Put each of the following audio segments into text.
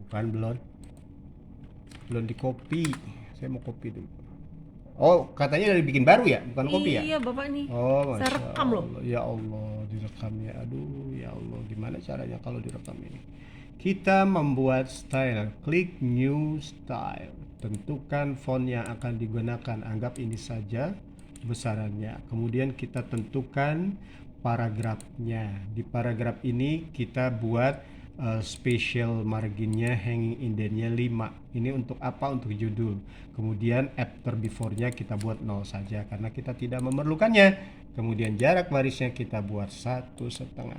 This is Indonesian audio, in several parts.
Bukan, belum di copy. Saya mau copy dulu. Oh, katanya dari bikin baru ya, bukan copy ya? Iya, Bapak nih. Oh, Saya masya rekam loh. Allah, ya Allah, direkamnya. Aduh, ya Allah, gimana caranya kalau direkam ini? Kita membuat style, klik new style, tentukan font yang akan digunakan, anggap ini saja besarannya. Kemudian kita tentukan paragrafnya. Di paragraf ini kita buat special marginnya, hanging indennya 5. Ini untuk apa? Untuk judul. Kemudian after before-nya kita buat 0 saja karena kita tidak memerlukannya. Kemudian jarak barisnya kita buat 1,5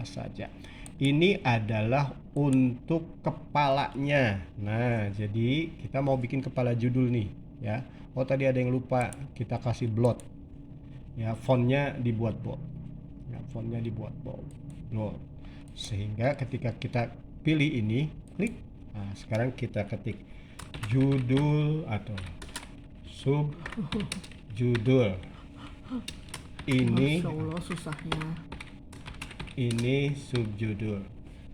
saja. Ini adalah untuk kepalanya. Nah, jadi kita mau bikin kepala judul nih, ya. Oh, tadi ada yang lupa, kita kasih blot. Ya, fontnya dibuat bold. Ya, fontnya dibuat bold. Loh. Sehingga ketika kita pilih ini, klik. Nah, sekarang kita ketik judul atau sub judul. Masya Ini Allah susahnya. subjudul.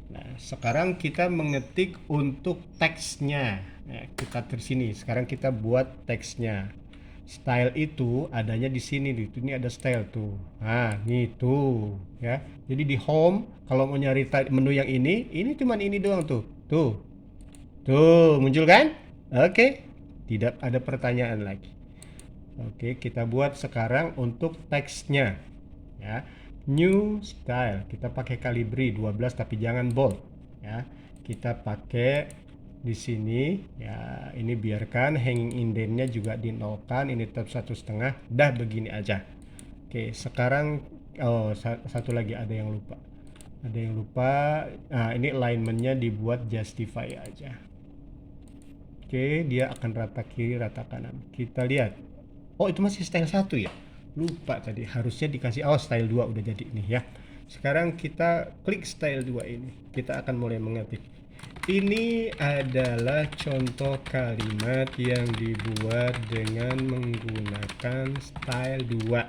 Nah, sekarang kita mengetik untuk teksnya. Nah, kita tersini. Sekarang kita buat teksnya. Style itu adanya di sini, ini ada style tuh. Nah, nih tuh, ya. Jadi di home, kalau mau nyari menu yang ini cuman ini doang tuh. Tuh, muncul kan? Oke. Tidak ada pertanyaan lagi. Oke, kita buat sekarang untuk teksnya. Ya. New style. Kita pakai Calibri 12 tapi jangan bold, ya. Kita pakai di sini, ya. Ini biarkan hanging indennya juga dinolkan, ini tetap 1,5. Dah begini aja. Oke, sekarang satu lagi ada yang lupa. Nah, ini alignmentnya dibuat justify aja. Oke, dia akan rata kiri, rata kanan. Kita lihat. Oh, itu masih style 1 ya? Lupa tadi, harusnya dikasih. Oh, style 2 udah jadi nih ya. Sekarang kita klik style 2 ini. Kita akan mulai mengetik. Ini adalah contoh kalimat yang dibuat dengan menggunakan style 2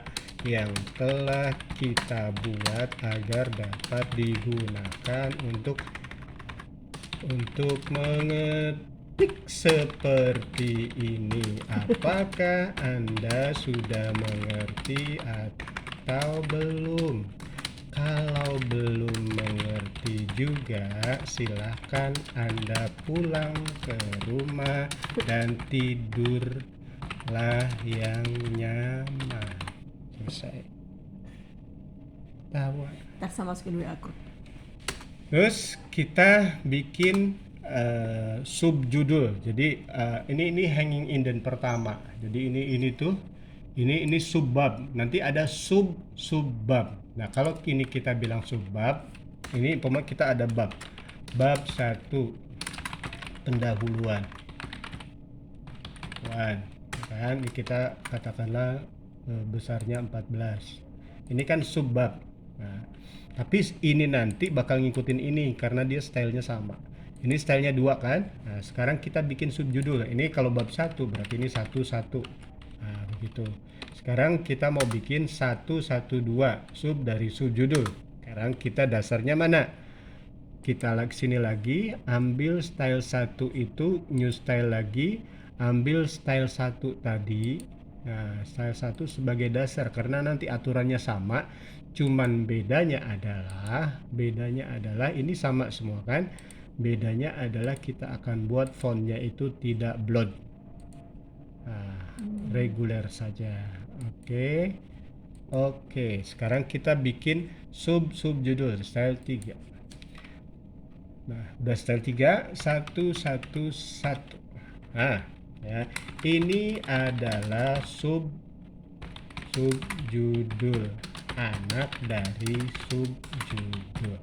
yang telah kita buat agar dapat digunakan untuk mengetik seperti ini. Apakah Anda sudah mengerti atau belum? Kalau belum mengerti juga, silahkan Anda pulang ke rumah dan tidurlah yang nyaman. Selesai. Tawa. Ntar sama masukin WA aku. Terus kita bikin subjudul. Jadi ini hanging indent pertama. Jadi ini tuh ini subbab. Nanti ada subbab. Nah, kalau ini kita bilang subbab, ini umpama kita ada bab. Bab 1 pendahuluan. Kan ini kita katakanlah besarnya 14. Ini kan subbab. Nah, tapi ini nanti bakal ngikutin ini karena dia stylenya sama. Ini stylenya 2 kan? Nah, sekarang kita bikin subjudul. Ini kalau bab 1 berarti ini 1 1. Nah, begitu. Sekarang kita mau bikin 1 1 2 sub dari subjudul. Sekarang kita dasarnya mana? Kita sini lagi, ambil style 1 itu, new style lagi, ambil style 1 tadi. Nah, style 1 sebagai dasar karena nanti aturannya sama, cuman bedanya adalah ini sama semua kan? Bedanya adalah kita akan buat fontnya itu tidak blood. Nah, reguler saja. Oke, sekarang kita bikin subjudul style 3. Nah, udah style 3, 1 1 1. Nah, ya. Ini adalah subjudul, anak dari subjudul.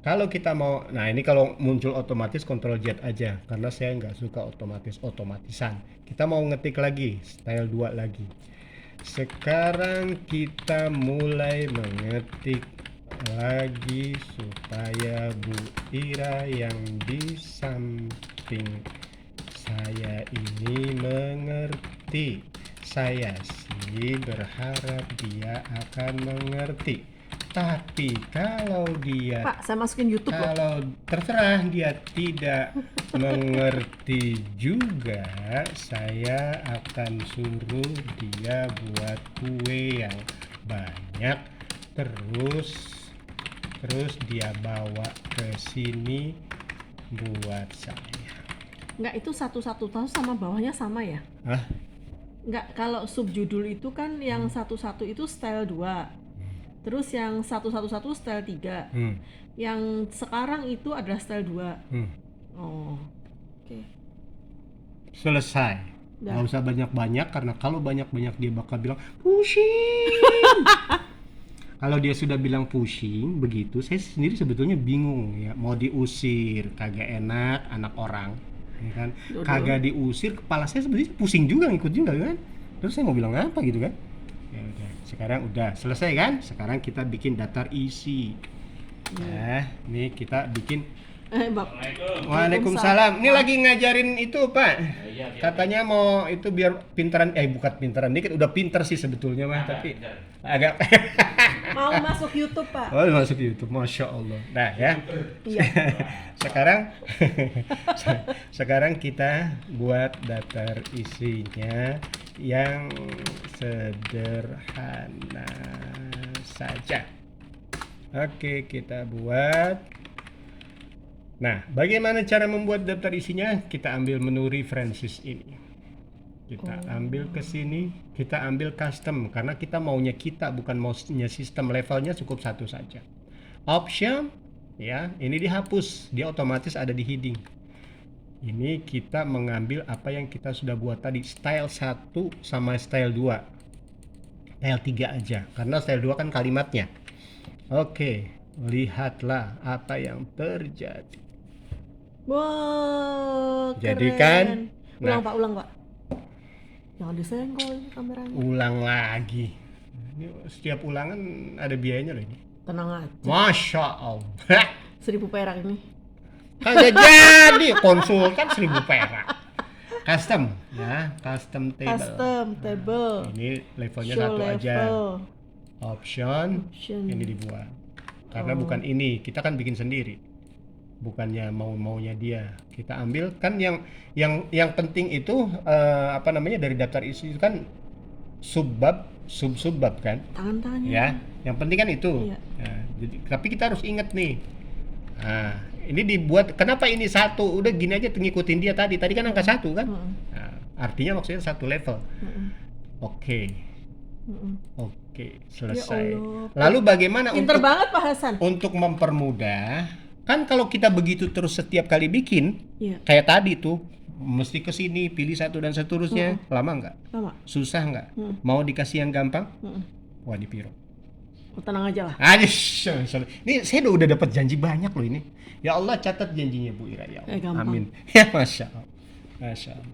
Kalau kita mau, nah ini kalau muncul otomatis Ctrl Z aja karena saya nggak suka otomatisan. Kita mau ngetik lagi style 2 lagi. Sekarang kita mulai mengetik lagi supaya Bu Ira yang di samping saya ini mengerti. Saya sih berharap dia akan mengerti. Tapi kalau dia Pak, saya masukin YouTube loh. kalau terserah dia tidak mengerti juga, saya akan suruh dia buat kue yang banyak, terus dia bawa ke sini buat saya. Enggak, itu satu-satu tahu sama bawahnya sama ya? Hah? Enggak, kalau subjudul itu kan yang satu-satu itu style 2. Terus yang 111 style 3. Hmm. Yang sekarang itu adalah style 2. Hmm. Oh. Oke. Selesai. Dah. Nggak usah banyak-banyak, karena kalau banyak-banyak dia bakal bilang pusing. Kalau dia sudah bilang pusing begitu, saya sendiri sebetulnya bingung ya, mau diusir kagak enak anak orang, ya kan? Dua-dua. Kagak diusir, kepala saya sebenarnya pusing juga, ngikut juga kan. Terus saya mau bilang apa gitu kan? Ya udah, sekarang udah selesai kan? Sekarang kita bikin daftar isi. Nah, ini kita bikin. Waalaikumsalam. Ini lagi ngajarin itu, Pak. Katanya mau itu biar pintaran, bukan pintaran dikit, udah pinter sih sebetulnya mah, tapi agak Mau masuk YouTube, Pak. oh, masuk YouTube, Masya Allah. Nah ya, Iya. sekarang kita buat daftar isinya yang sederhana saja. Oke, kita buat. Nah, bagaimana cara membuat daftar isinya? Kita ambil menu references ini. Kita ambil ke sini, kita ambil custom karena kita maunya kita, bukan maunya sistem. Levelnya cukup satu saja. Option, ya, ini dihapus, dia otomatis ada di heading. Ini kita mengambil apa yang kita sudah buat tadi, style 1 sama style 2. Style 3 aja, karena style 2 kan kalimatnya. Oke, lihatlah apa yang terjadi. Wow, Jadi keren. kan, Ulang, nah. Pak, ulang, Pak. Jangan disenggol ini kameranya. Ulang lagi. Ini setiap ulangan ada biayanya loh ini. Tenang aja. Masya Allah. 1.000 perak ini. Kagak jadi konsultan 1.000 perak. Custom ya, custom table. Custom table. Ini levelnya Show satu aja. level. Option, Option. ini dibuat. Karena bukan ini, kita kan bikin sendiri. Bukannya maunya dia. Kita ambil kan yang penting itu dari daftar isi itu kan subbab kan. Tangan-tangannya. Ya, yang penting kan itu. Iya. Nah, jadi, tapi kita harus ingat nih. Nah, ini dibuat. Kenapa ini satu? Udah gini aja, ngikutin dia tadi. Tadi kan angka 1 kan? Nah, artinya maksudnya satu level. Oke, selesai. Ya Allah. Lalu bagaimana Pinter banget Pak Hasan. untuk mempermudah? Kan kalau kita begitu terus setiap kali bikin, Iya. kayak tadi tuh, mesti ke sini pilih satu dan seterusnya. Lama nggak? Lama. Susah nggak? Mau dikasih yang gampang? Wah, dipiro. Tenang aja lah. Ini saya udah dapat janji banyak loh ini. Ya Allah, catat janjinya Bu Ira ya Allah. Gampang. Amin. Ya Masya Allah. Masya Allah.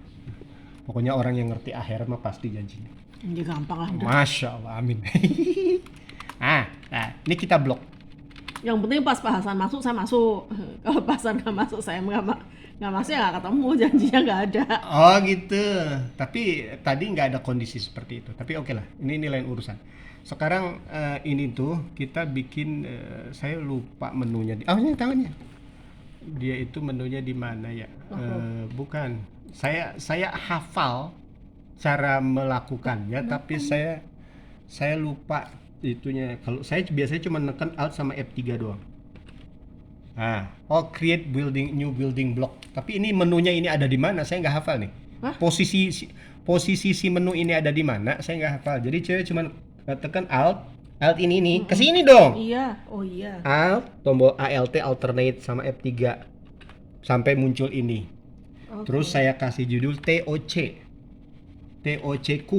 Pokoknya orang yang ngerti akhirat mah pasti janjinya. Ini gampang lah udah. Masya Allah, amin. nah, ini kita blok. Yang penting pas Pak Hasan masuk saya masuk. Kalau Pak Hasan nggak masuk saya nggak masuk ya nggak ketemu, janjinya nggak ada. Oh gitu. Tapi tadi nggak ada kondisi seperti itu. Tapi oke lah, ini lain urusan. Sekarang ini tuh kita bikin, saya lupa menunya. Ini tangannya. Dia itu menunya di mana ya? Bukan. Saya hafal cara melakukannya, tapi saya lupa itunya. Kalau saya biasanya cuma neken Alt sama F3 doang. Create new building block. Tapi ini menunya ini ada di mana? Saya nggak hafal nih. Hah? Posisi si menu ini ada di mana? Saya nggak hafal. Jadi saya cuma tekan Alt ini ke sini dong. Iya, oh iya. Alt, tombol Alt alternate sama F3 sampai muncul ini. Terus saya kasih judul TOC-Q.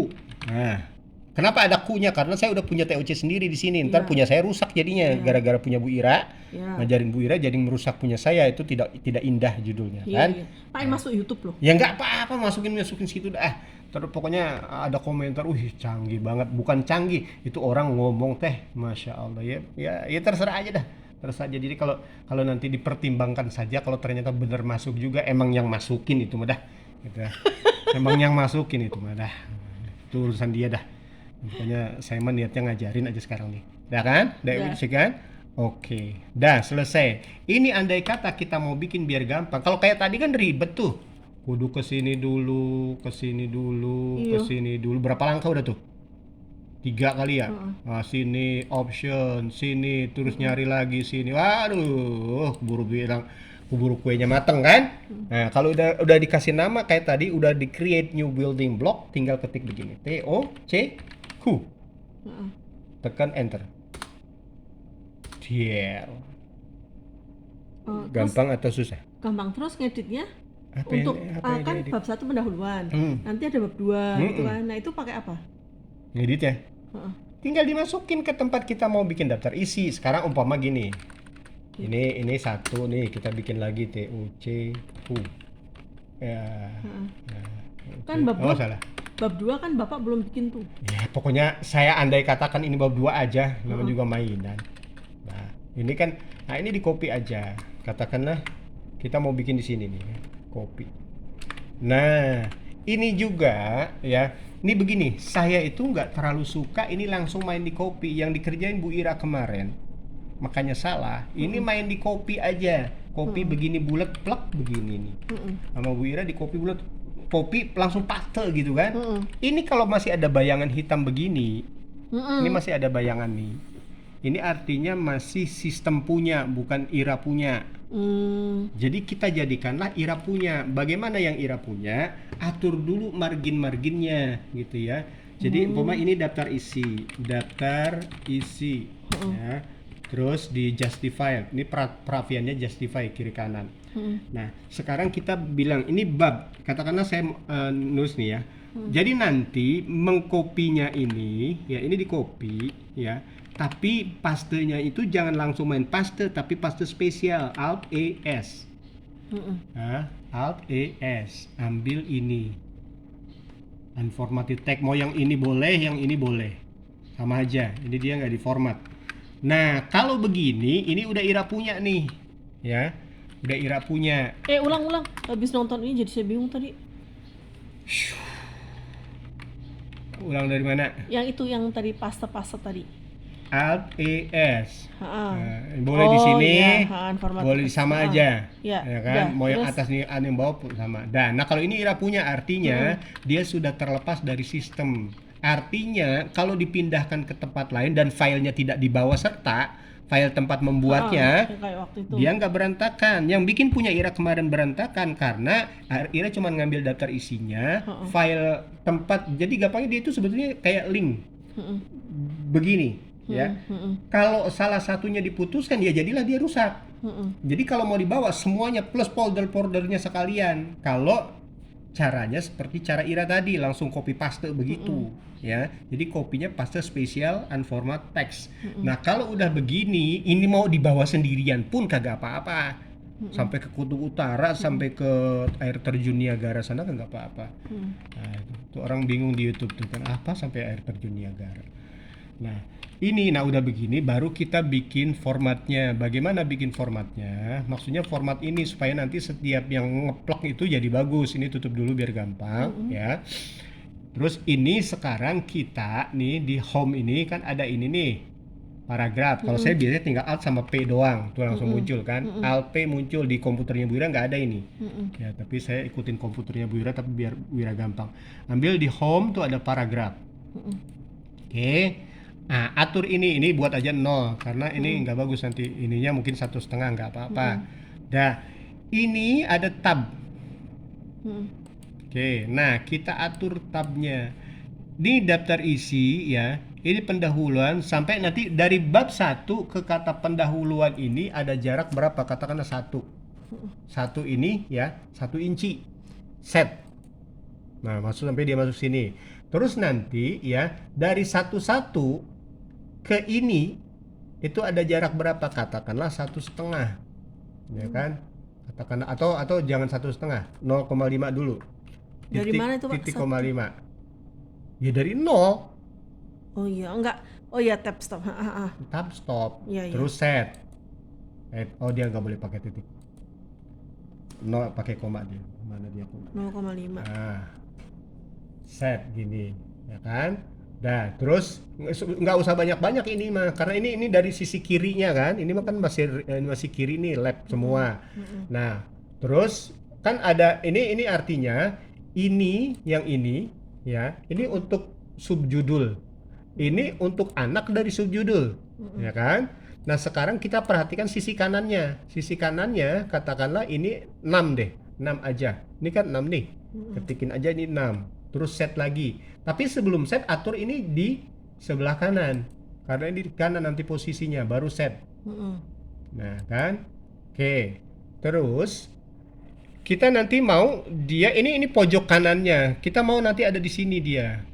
Nah, kenapa ada Q-nya? Karena saya udah punya TOC sendiri di sini. Ntar punya saya rusak jadinya gara-gara punya Bu Ira. Ngajarin Bu Ira jadi merusak punya saya, itu tidak indah judulnya kan. Iya. Pak, masuk YouTube loh. Ya nggak apa-apa, masukin situ dah. Terus pokoknya ada komentar, canggih banget. Bukan canggih, itu orang ngomong Masya Allah ya terserah aja dah. Terus aja. Jadi kalau nanti dipertimbangkan saja, kalau ternyata benar masuk juga, emang yang masukin itu mah dah. Gitu. Emang yang masukin itu mah dah. Itu urusan dia dah. Makanya saya mah niatnya ngajarin aja sekarang nih. Udah kan? Udah Ya. bisa kan? Oke. Dah selesai. Ini andai kata kita mau bikin biar gampang. Kalau kayak tadi kan ribet tuh. Kudu kesini dulu, kesini dulu, Iya. kesini dulu. Berapa langkah udah tuh? 3 kali ya? Heeh. Nah, sini option, sini terus nyari lagi sini. Waduh, keburu bilang keburu kuenya mateng kan? Nah, kalau udah dikasih nama kayak tadi udah di create new building block, tinggal ketik begini. T O C Q. Heeh. Tekan enter. Diel. Terus Gampang atau susah? gampang. Terus ngeditnya Apa untuk yang kan diedit? bab 1 pendahuluan. Hmm. Nanti ada bab 2 gitu Mm-mm. kan. Nah, itu pakai apa? Ngedit ya? Heeh. Tinggal dimasukin ke tempat kita mau bikin daftar isi. Sekarang umpama gini. Ini satu nih, kita bikin lagi T U C U. Ya. Heeh. Ya. Kan bab Oh, 2 salah. bab 2 kan Bapak belum bikin tuh. Ya, pokoknya saya andai katakan ini bab 2 aja, namanya Heeh. juga mainan. Nah, ini kan, nah ini di copy aja. Katakanlah kita mau bikin di sini nih, copy. Nah, ini juga ya, ini begini, saya itu nggak terlalu suka ini langsung main di copy. Yang dikerjain Bu Ira kemarin, makanya salah. Ini main di copy aja, copy begini bulat, plek begini nih. Heeh. Sama Bu Ira di copy bulat, copy langsung paste gitu kan. Heeh. Ini kalau masih ada bayangan hitam begini, Heeh. ini masih ada bayangan nih. Ini artinya masih sistem punya, bukan Ira punya. Jadi kita jadikanlah Ira punya. Bagaimana yang Ira punya? Atur dulu margin-marginnya gitu ya. Jadi umpama ini daftar isi ya. Terus di justify. Ini perafiannya justify kiri kanan. Nah, sekarang kita bilang ini bab. Katakanlah saya nulis nih ya. Jadi nanti mengkopinya ini, ya ini di copy ya. Tapi pastenya itu jangan langsung main paste, tapi paste spesial Alt E S. Nah, Alt E S. Ambil ini. Unformatted tag. Mau yang ini boleh, yang ini boleh. Sama aja. Ini dia nggak diformat. Nah, kalau begini, ini udah Ira punya nih, ya. Udah Ira punya. Ulang. Habis nonton ini jadi saya bingung tadi. Ulang dari mana? Yang itu yang tadi paste tadi. Alt E S. Heeh. Nah, boleh di sini, iya, format boleh text. sama Heeh. aja, Ya, ya kan? udah, Mau yang terus? atas nih, yang bawah pun sama. Dan, nah kalau ini Ira punya artinya dia sudah terlepas dari sistem. Artinya kalau dipindahkan ke tempat lain dan filenya tidak dibawa serta file tempat membuatnya, Kayak waktu itu. dia nggak berantakan. Yang bikin punya Ira kemarin berantakan karena Ira cuma ngambil daftar isinya, file tempat. Jadi gampangnya dia itu sebetulnya kayak link begini. Ya, kalau salah satunya diputuskan ya jadilah dia rusak. Jadi kalau mau dibawa semuanya plus folder-foldernya sekalian. Kalau caranya seperti cara Ira tadi langsung copy paste begitu, ya. Jadi kopinya paste spesial unformat text. Nah kalau udah begini, ini mau dibawa sendirian pun kagak apa-apa. Sampai ke kutub utara, sampai ke air terjun Niagara sana kan nggak apa-apa. Nah, itu orang bingung di YouTube tuh kan apa sampai air terjun Niagara. Nah, nah udah begini baru kita bikin formatnya. Bagaimana bikin formatnya? Maksudnya format ini supaya nanti setiap yang ngeplok itu jadi bagus. Ini tutup dulu biar gampang ya. Terus ini sekarang kita nih di home ini kan ada ini nih paragraf. Kalau saya biasanya tinggal Alt sama P doang, tuh langsung muncul kan. Alt P muncul di komputernya Bu Ira nggak ada ini. Ya, tapi saya ikutin komputernya Bu Ira tapi biar Bu Ira gampang. Ambil di home tuh ada paragraf. Oke. Nah, atur ini buat aja 0 karena ini nggak bagus nanti ininya mungkin 1,5 nggak apa-apa. Dah, ini ada tab. Oke, nah kita atur tabnya. Di daftar isi ya, ini pendahuluan sampai nanti dari bab 1 ke kata pendahuluan ini ada jarak berapa? Katakanlah 1. 1 ini ya, 1 inci. Set. Nah, masuk sampai dia masuk sini. Terus nanti ya, dari 1 ke ini itu ada jarak berapa? Katakanlah 1,5, ya kan? Katakanlah atau jangan 1,5, 0,5 dulu. Dari mana itu, Pak? Titik 0,5. Ya dari 0. Oh iya, enggak. Oh iya, tab stop. Tab stop. Iya. Terus set. Oh dia nggak boleh pakai titik. 0 pakai koma dia. Mana dia koma? 0,5. Nah, set gini, ya kan? Nah, terus nggak usah banyak-banyak ini mah, karena ini dari sisi kirinya kan, ini mah kan masih kiri nih lab semua. Nah, terus kan ada ini artinya ini ya, ini untuk subjudul, ini untuk anak dari subjudul, ya kan? Nah, sekarang kita perhatikan sisi kanannya. Sisi kanannya katakanlah ini 6 deh, 6 aja. Ini kan 6 nih. Ketikin aja ini 6. Terus set lagi. Tapi sebelum set atur ini di sebelah kanan. Karena ini di kanan nanti posisinya baru set. Nah, kan? Oke. Terus kita nanti mau dia ini pojok kanannya. Kita mau nanti ada di sini dia.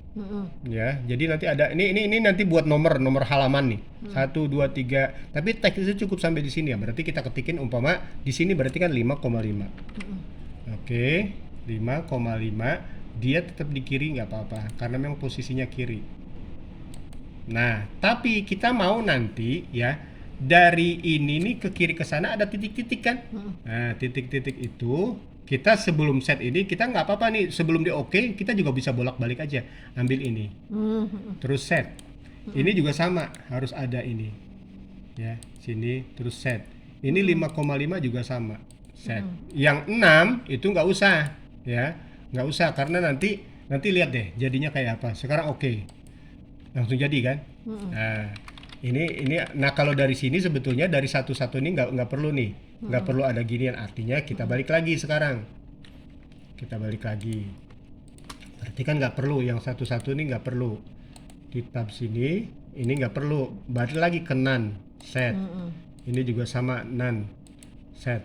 Ya, jadi nanti ada ini nanti buat nomor halaman nih. 1 2 3. Tapi teks itu cukup sampai di sini ya. Berarti kita ketikin umpama di sini berarti kan 5,5. Oke, 5,5. Dia tetap di kiri nggak apa-apa karena memang posisinya kiri. Nah, tapi kita mau nanti ya dari ini nih ke kiri ke sana ada titik-titik kan? Nah, titik-titik itu kita sebelum set ini kita nggak apa-apa nih sebelum di oke kita juga bisa bolak-balik aja ambil ini terus set ini juga sama harus ada ini ya sini terus set ini 5,5 juga sama set yang 6 itu nggak usah ya nggak usah karena nanti lihat deh jadinya kayak apa sekarang oke langsung jadi kan nah kalau dari sini sebetulnya dari satu-satu ini nggak perlu nih nggak perlu ada ginian artinya kita balik lagi sekarang berarti kan nggak perlu yang satu-satu ini nggak perlu di tab sini ini nggak perlu balik lagi ke none set ini juga sama none set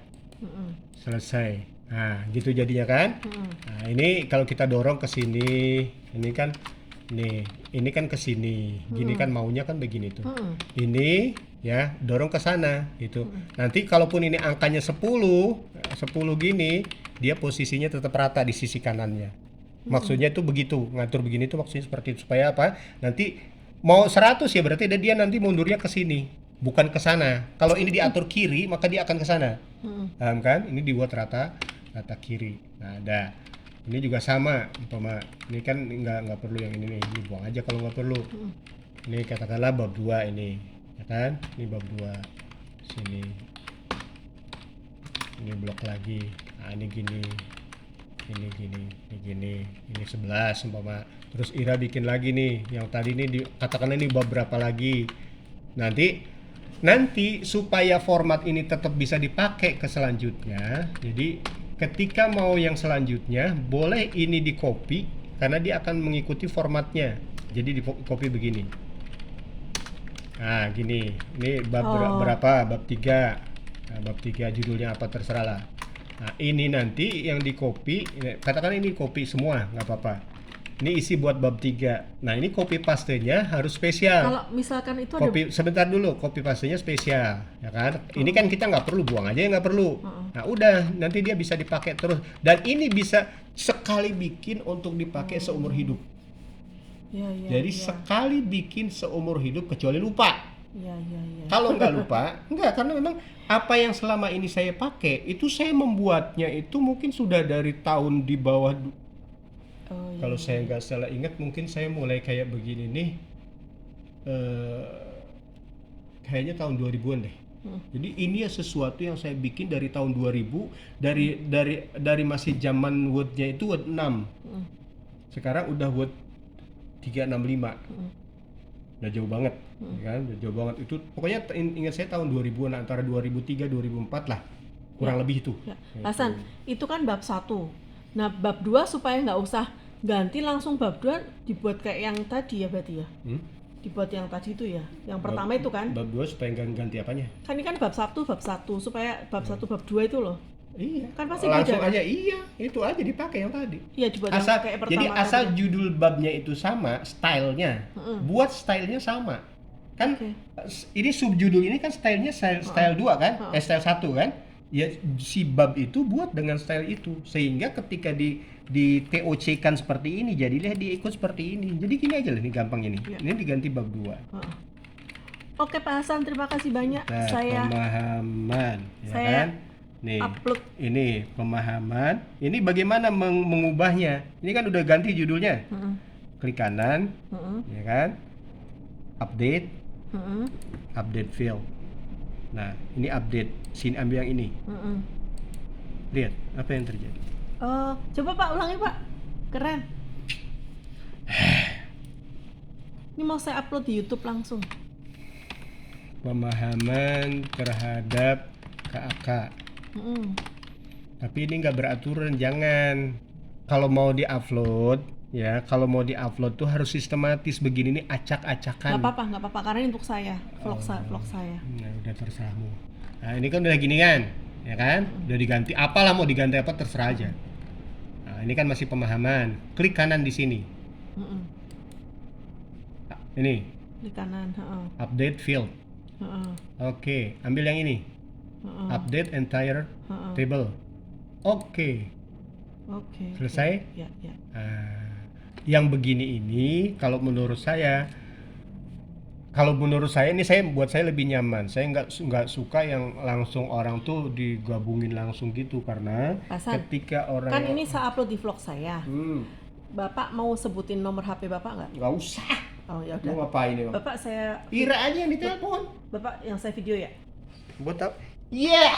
selesai nah gitu jadinya kan nah ini kalau kita dorong ke sini ini kan ini kan ke sini gini kan maunya kan begini tuh ini ya dorong ke sana gitu nanti kalaupun ini angkanya 10 gini dia posisinya tetap rata di sisi kanannya maksudnya itu begitu ngatur begini tuh maksudnya seperti itu supaya apa nanti mau 100 ya berarti dia nanti mundurnya ke sini bukan ke sana kalau ini diatur kiri maka dia akan ke sana paham kan ini dibuat rata kiri nah ada ini juga sama umpama ini kan nggak perlu yang ini nih ini buang aja kalau nggak perlu ini katakanlah bab 2 ini ya kan ini bab 2 sini ini blok lagi nah ini gini ini 11 umpama terus Ira bikin lagi nih yang tadi ini katakanlah ini bab berapa lagi nanti supaya format ini tetap bisa dipakai ke selanjutnya jadi ketika mau yang selanjutnya boleh ini di copy karena dia akan mengikuti formatnya jadi di copy begini nah gini ini bab berapa bab 3 bab 3 judulnya apa terserah lah nah ini nanti yang di copy katakan ini copy semua nggak apa-apa ini isi buat bab 3 nah ini copy pastenya harus spesial kalau misalkan itu sebentar dulu copy pastenya spesial ya kan ini kan kita nggak perlu buang aja nggak perlu nah udah nanti dia bisa dipakai terus dan ini bisa sekali bikin untuk dipakai seumur hidup jadi sekali bikin seumur hidup kecuali lupa kalau nggak lupa enggak karena memang apa yang selama ini saya pakai itu saya membuatnya itu mungkin sudah dari tahun di bawah kalau saya nggak salah ingat mungkin saya mulai kayak begini nih kayaknya tahun 2000-an deh jadi ini ya sesuatu yang saya bikin dari tahun 2000 dari masih zaman Word-nya itu Word 6 sekarang udah Word 365 udah jauh banget kan udah jauh banget itu pokoknya ingat saya tahun 2000-an antara 2003 2004 lah kurang lebih itu Hasan itu kan bab 1 nah bab 2 supaya nggak usah ganti langsung bab 2 dibuat kayak yang tadi ya berarti ya dibuat yang tadi itu ya yang pertama itu kan bab 2 supaya nggak ganti apanya kan ini kan bab 1 supaya bab 1 bab 2 itu loh iya kan pasti langsung beda, aja kan? Iya itu aja dipakai yang tadi iya dibuat asal yang kayak pertama jadi asal tadi. judul babnya itu sama stylenya buat stylenya sama kan ini subjudul ini kan stylenya style 2 kan style 1 kan ya si bab itu buat dengan style itu sehingga ketika di TOC kan seperti ini jadilah dia ikut seperti ini jadi gini aja lah ini gampang ini ini diganti bab 2 Oke Pak Hasan terima kasih banyak nah, saya pemahaman ya saya kan nih upload ini pemahaman ini bagaimana mengubahnya ini kan udah ganti judulnya klik kanan, ya kan? Update, Mm-mm. update field. Nah, ini update. Sini ambil yang ini. Mm-mm. Lihat apa yang terjadi. Oh, coba Pak ulangi Pak. Keren. Ini mau saya upload di YouTube langsung. Pemahaman terhadap KAK. Mm-mm. Tapi ini nggak beraturan, jangan. Kalau mau diupload, ya, kalau mau diupload tuh harus sistematis. Begini nih acak-acakan. Nggak apa-apa, karena ini untuk saya, vlog saya. Nah, udah terserahmu. Nah, ini kan udah gini kan, ya kan? Udah diganti. Apalah mau diganti apa terserah aja. Nah, ini kan masih pemahaman. Klik kanan di sini. Mm-mm. Ini Di kanan. update field. Oke, ambil yang ini. Update entire table. Oke. Oke. Selesai? Ya. Yang begini ini kalau menurut saya ini buat saya lebih nyaman. Saya nggak suka yang langsung orang tuh digabungin langsung gitu, karena Hasan, ketika orang kan ini saya upload di vlog saya. Hmm, Bapak mau sebutin nomor HP Bapak nggak? nggak usah. Oh ya Mau udah. ngapain ini, Bang? Bapak saya Ira aja yang ditelepon. Bapak yang saya video ya. Buat apa? Iya.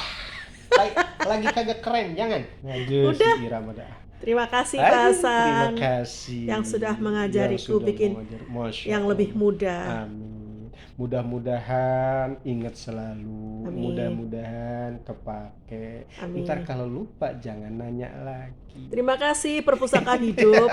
Lagi kagak keren, jangan. Aduh, Udah. si Ira mah dah. Terima kasih Aduh, Pak Hasan terima kasih yang sudah yang mengajariku sudah bikin Masya yang lebih Allah. mudah. Amin. Mudah-mudahan ingat selalu. Amin. Mudah-mudahan kepake. Amin. Ntar kalau lupa jangan nanya lagi. Terima kasih Perpustakaan Hidup.